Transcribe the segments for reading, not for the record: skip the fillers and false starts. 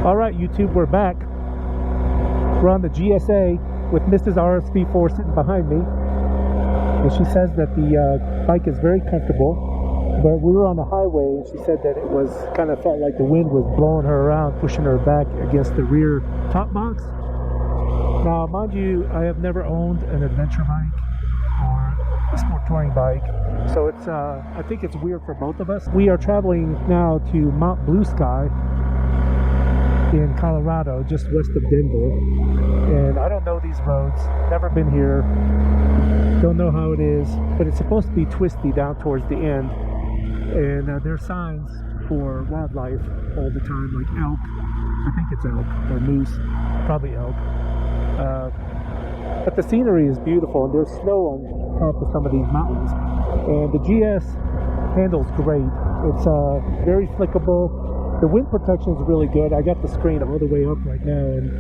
Alright YouTube, we're back. We're on the GSA with Mrs. RSV4 sitting behind me. And she says that the bike is very comfortable. But we were on the highway and she said that it was kind of felt like the wind was blowing her around, pushing her back against the rear top box. Now, mind you, I have never owned an adventure bike or a sport touring bike. So it's, I think it's weird for both of us. We are traveling now to Mount Blue Sky in Colorado, just west of Denver, and I don't know these roads, never been here, don't know how it is, but it's supposed to be twisty down towards the end, and there are signs for wildlife all the time, like elk. I think it's elk or moose, probably elk, but the scenery is beautiful, and there's snow on top of some of these mountains, and the GS handles great. It's very flickable. The wind protection is really good. I got the screen all the way up right now, and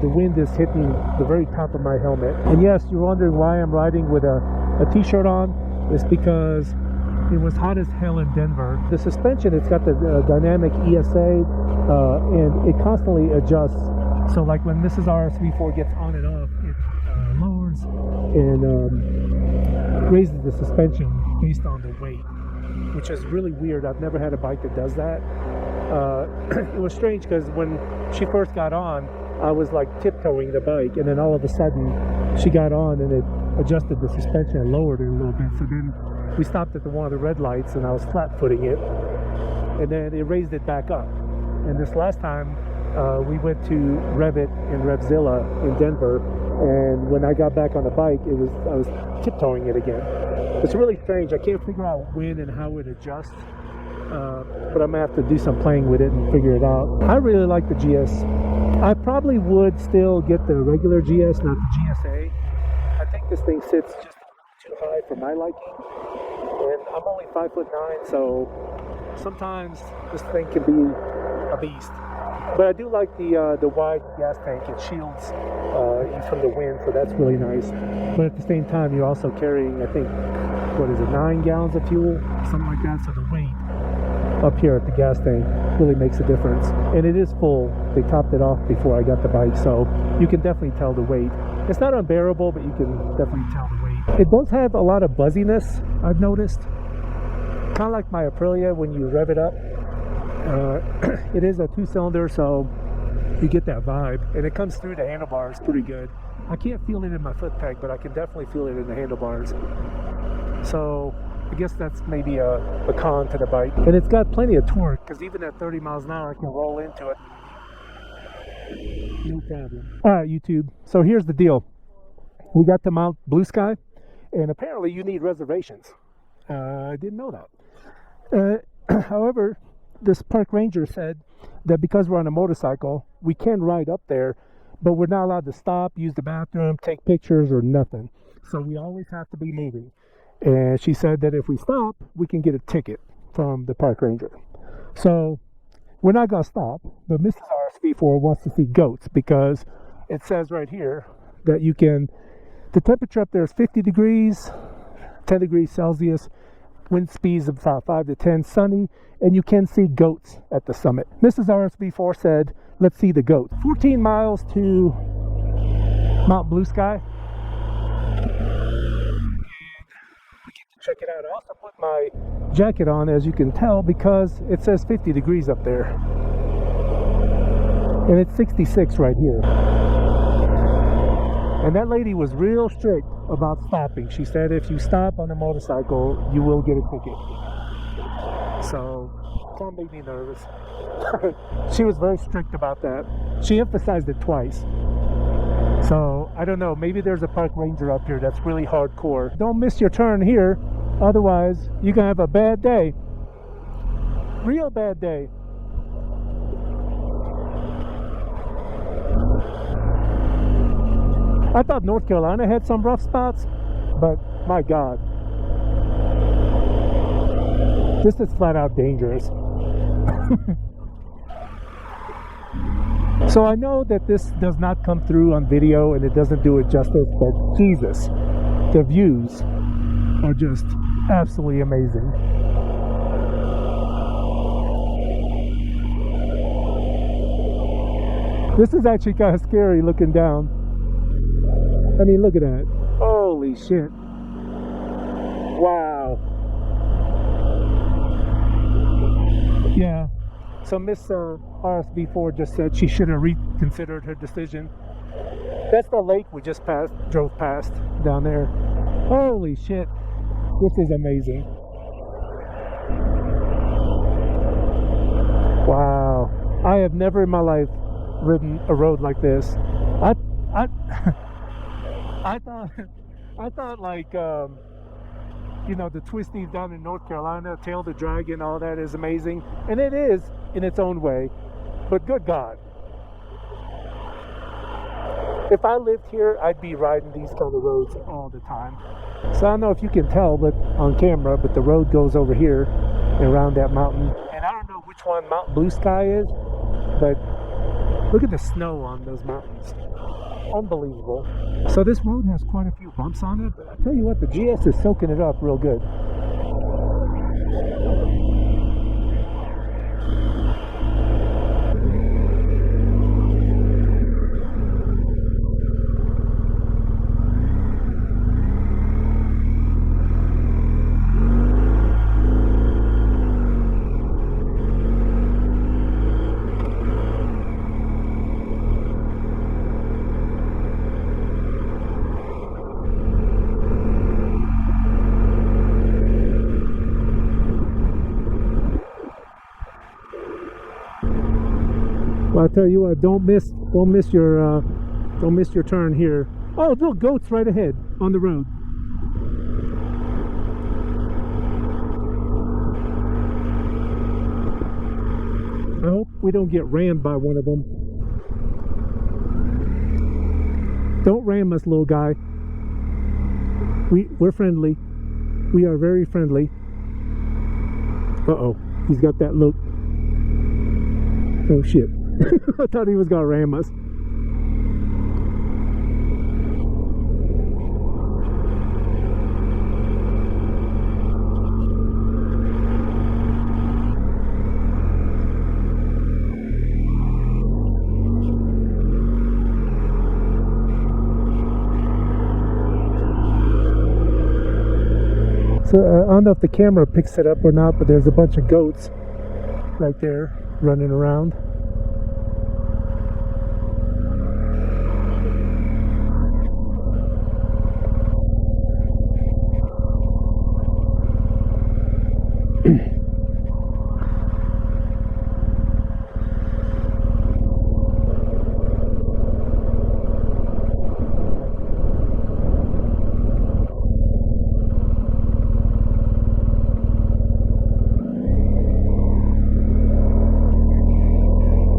the wind is hitting the very top of my helmet. And yes, you're wondering why I'm riding with a t-shirt on. It's because it was hot as hell in Denver. The suspension, it's got the dynamic ESA, and it constantly adjusts. So like when Mrs. RSV4 gets on and off, it lowers and raises the suspension based on the weight, which is really weird. I've never had a bike that does that. It was strange because when she first got on, I was like tiptoeing the bike, and then all of a sudden she got on and it adjusted the suspension and lowered it a little bit. So then we stopped at one of the red lights and I was flat footing it, and then it raised it back up. And this last time we went to Revit in Revzilla in Denver, and when I got back on the bike, I was tiptoeing it again. It's really strange. I can't figure out when and how it adjusts. But I'm gonna have to do some playing with it and figure it out. I really like the GS. I probably would still get the regular GS, not the GSA. I think this thing sits just too high for my liking, and I'm only 5'9", so sometimes this thing can be a beast. But I do like the wide gas tank. It shields you from the wind, so that's really nice. But at the same time, you're also carrying, I think, what is it, 9 gallons of fuel, something like that. So the weight up here at the gas tank really makes a difference, and it is full. They topped it off before I got the bike, so you can definitely tell the weight. It's not unbearable, but you can definitely tell the weight. It does have a lot of buzziness, I've noticed, kind of like my Aprilia when you rev it up. It is a 2-cylinder, so you get that vibe, and it comes through the handlebars pretty good. I can't feel it in my foot peg, but I can definitely feel it in the handlebars. So I guess that's maybe a con to the bike. And it's got plenty of torque, because even at 30 miles an hour I can roll into it, no problem. Alright YouTube, so here's the deal. We got to Mount Blue Sky, and apparently you need reservations. I didn't know that. However, this park ranger said that because we're on a motorcycle, we can ride up there, but we're not allowed to stop, use the bathroom, take pictures, or nothing. So we always have to be moving. And she said that if we stop, we can get a ticket from the park ranger. So we're not going to stop, but Mrs. RSV4 wants to see goats, because it says right here that you can, the temperature up there is 50 degrees, 10 degrees Celsius, wind speeds of about 5 to 10, sunny, and you can see goats at the summit. Mrs. RSV4 said, let's see the goats. 14 miles to Mount Blue Sky. Check it out. I also put my jacket on, as you can tell, because it says 50 degrees up there, and it's 66 right here. And that lady was real strict about stopping. She said if you stop on a motorcycle, you will get a ticket. So that made me nervous. She was very strict about that. She emphasized it twice. So I don't know, maybe there's a park ranger up here that's really hardcore. Don't miss your turn here, otherwise you can have a bad day. Real bad day. I thought North Carolina had some rough spots, but my God, this is flat out dangerous. So I know that this does not come through on video and it doesn't do it justice, but Jesus, the views are just absolutely amazing. This is actually kind of scary looking down. I mean, look at that. Holy shit. Wow. Yeah. So Miss RSV4 just said she should have reconsidered her decision. That's the lake we just drove past down there. Holy shit. This is amazing. Wow. I have never in my life ridden a road like this. I I thought like you know, the twisties down in North Carolina, Tail the Dragon, all that is amazing, and it is in its own way. But good God, if I lived here, I'd be riding these kind of roads all the time. So I don't know if you can tell, but on camera, but the road goes over here and around that mountain, and I don't know which one Mount Blue Sky is, but look at the snow on those mountains. Unbelievable. So this road has quite a few bumps on it, but I tell you what, the GS is soaking it up real good. Well, I tell you what, don't miss your turn here. Oh, little goats right ahead on the road. I hope we don't get rammed by one of them. Don't ram us, little guy. We're friendly. We are very friendly. Uh-oh, he's got that look. Oh shit. I thought he was gonna ram us. So I don't know if the camera picks it up or not, but there's a bunch of goats right there running around.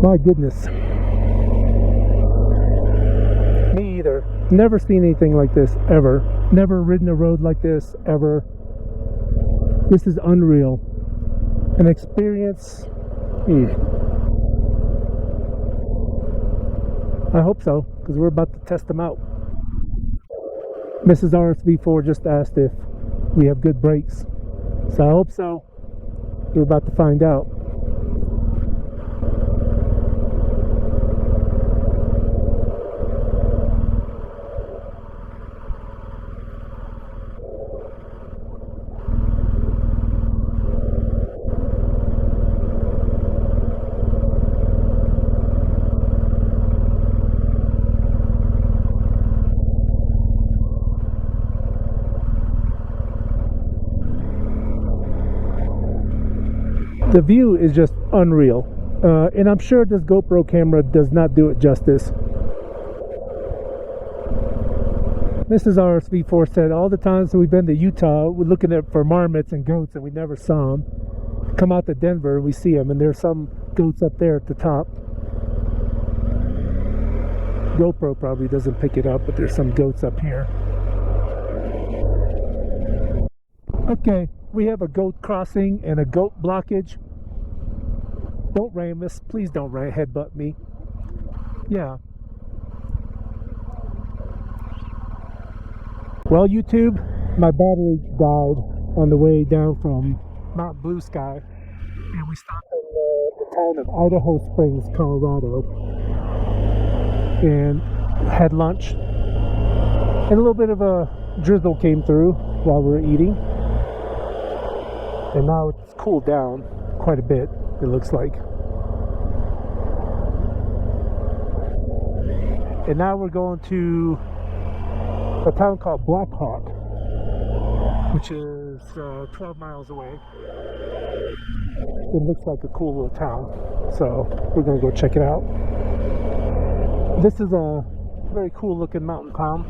My goodness. Me either. Never seen anything like this, ever. Never ridden a road like this, ever. This is unreal. An experience. I hope so, because we're about to test them out. Mrs. RSV4 just asked if we have good brakes. So I hope so. We're about to find out. The view is just unreal, and I'm sure this GoPro camera does not do it justice. Mrs. RSV4 said all the times we've been to Utah, we're looking for marmots and goats, and we never saw them. Come out to Denver and we see them, and there's some goats up there at the top. GoPro probably doesn't pick it up, but there's some goats up here. Okay, we have a goat crossing and a goat blockage. Don't ram us. Please don't headbutt me. Yeah. Well, YouTube, my battery died on the way down from Mount Blue Sky, and we stopped in the town of Idaho Springs, Colorado. and had lunch. And a little bit of a drizzle came through while we were eating. And now it's cooled down quite a bit, it looks like. And now we're going to a town called Black Hawk, which is 12 miles away. It looks like a cool little town, so we're going to go check it out. This is a very cool looking mountain palm.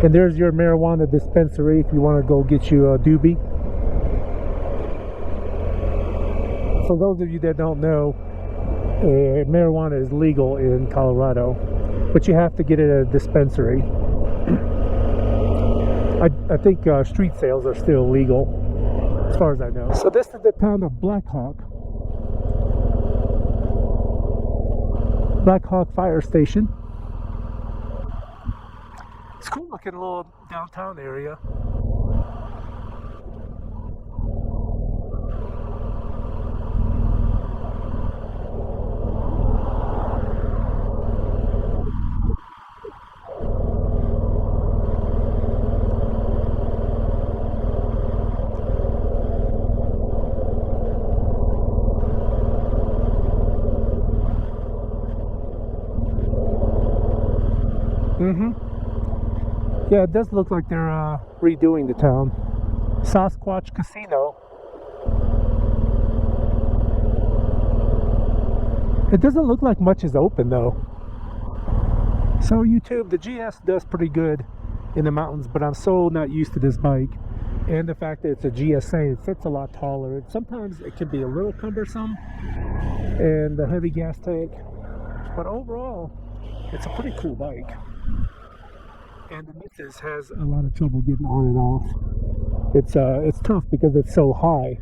And there's your marijuana dispensary if you want to go get you a doobie. For those of you that don't know, marijuana is legal in Colorado, but you have to get it at a dispensary. I think street sales are still legal, as far as I know. So this is the town of Black Hawk. Black Hawk Fire Station. It's cool looking little downtown area. Yeah, it does look like they're redoing the town. Sasquatch Casino. It doesn't look like much is open though. So YouTube, the GS does pretty good in the mountains, but I'm so not used to this bike. And the fact that it's a GSA, it sits a lot taller. Sometimes it can be a little cumbersome and the heavy gas tank. But overall, it's a pretty cool bike. And the missus has a lot of trouble getting on and off. It's tough because it's so high.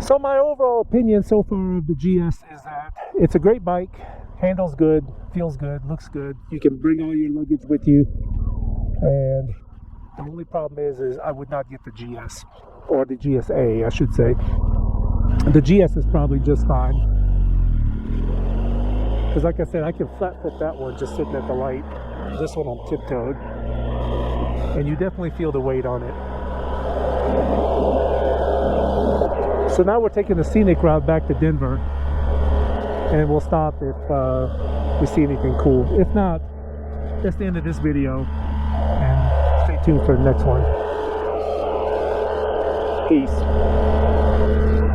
So my overall opinion so far of the GS is that it's a great bike, handles good, feels good, looks good. You can bring all your luggage with you. And the only problem is I would not get the GS, or the GSA, I should say. The GS is probably just fine. Because like I said, I can flat foot that one just sitting at the light. This one I'm tiptoed, and you definitely feel the weight on it. So now we're taking the scenic route back to Denver, and we'll stop if we see anything cool. If not, that's the end of this video, and stay tuned for the next one. Peace.